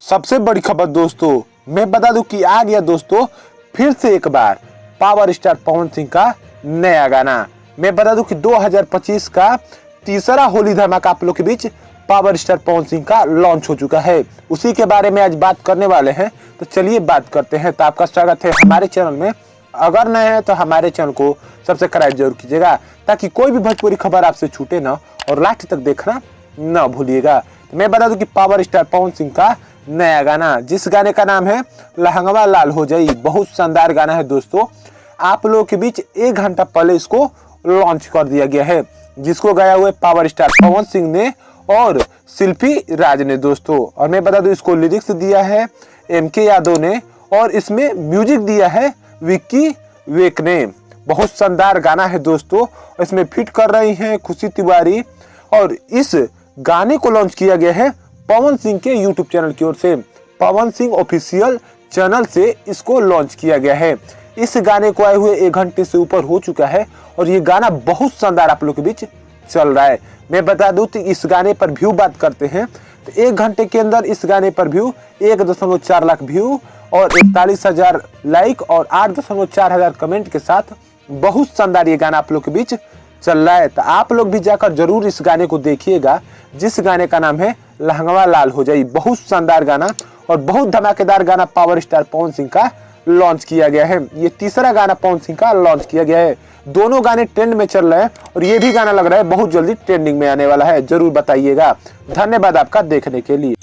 सबसे बड़ी खबर दोस्तों, मैं बता दूं कि आ गया दोस्तों फिर से एक बार पावर स्टार पवन सिंह का नया गाना। मैं बता दूं कि 2025 का तीसरा होली धमाका आप लोग के बीच पावर स्टार पवन सिंह का लॉन्च हो चुका है। उसी के बारे में आज बात करने वाले हैं, तो चलिए बात करते हैं। तो आपका स्वागत है हमारे चैनल में। अगर नए हैं तो हमारे चैनल को सब्सक्राइब जरूर कीजिएगा ताकि कोई भी भोजपुरी खबर आपसे छूटे ना, और लास्ट तक देखना ना भूलिएगा। तो मैं बता दूं कि पावर स्टार पवन सिंह का नया गाना, जिस गाने का नाम है लहंगवा लाल हो जाई, बहुत शानदार गाना है दोस्तों। आप लोगों के बीच 1 घंटा पहले इसको लॉन्च कर दिया गया है, जिसको गाया हुआ पावर स्टार पवन सिंह ने और शिल्पी राज ने दोस्तों। और मैं बता दूं इसको लिरिक्स दिया है MK यादव ने, और इसमें म्यूजिक दिया है विक्की वेक ने। बहुत शानदार गाना है दोस्तों। इसमें फिट कर रही हैं खुशी तिवारी, और इस गाने को लॉन्च किया गया है पवन सिंह के YouTube चैनल की ओर से। पवन सिंह ऑफिशियल चैनल से इसको लॉन्च किया गया है। इस गाने को आए हुए 1 घंटे से ऊपर हो चुका है, और ये गाना बहुत शानदार आप लोग के बीच चल रहा है। मैं बता दूं कि इस गाने पर व्यू बात करते हैं तो 1 घंटे के अंदर इस गाने पर व्यू 1.4 लाख व्यू और 41,000 लाइक और 8.4 हजार कमेंट के साथ बहुत शानदार ये गाना आप लोग के बीच चल रहा है। तो आप लोग भी जाकर जरूर इस गाने को देखिएगा, जिस गाने का नाम है लहंगवा लाल हो जाई। बहुत शानदार गाना और बहुत धमाकेदार गाना पावर स्टार पवन सिंह का लॉन्च किया गया है। ये तीसरा गाना पवन सिंह का लॉन्च किया गया है। दोनों गाने ट्रेंड में चल रहे हैं, और ये भी गाना लग रहा है बहुत जल्दी ट्रेंडिंग में आने वाला है। जरूर बताइएगा। धन्यवाद आपका देखने के लिए।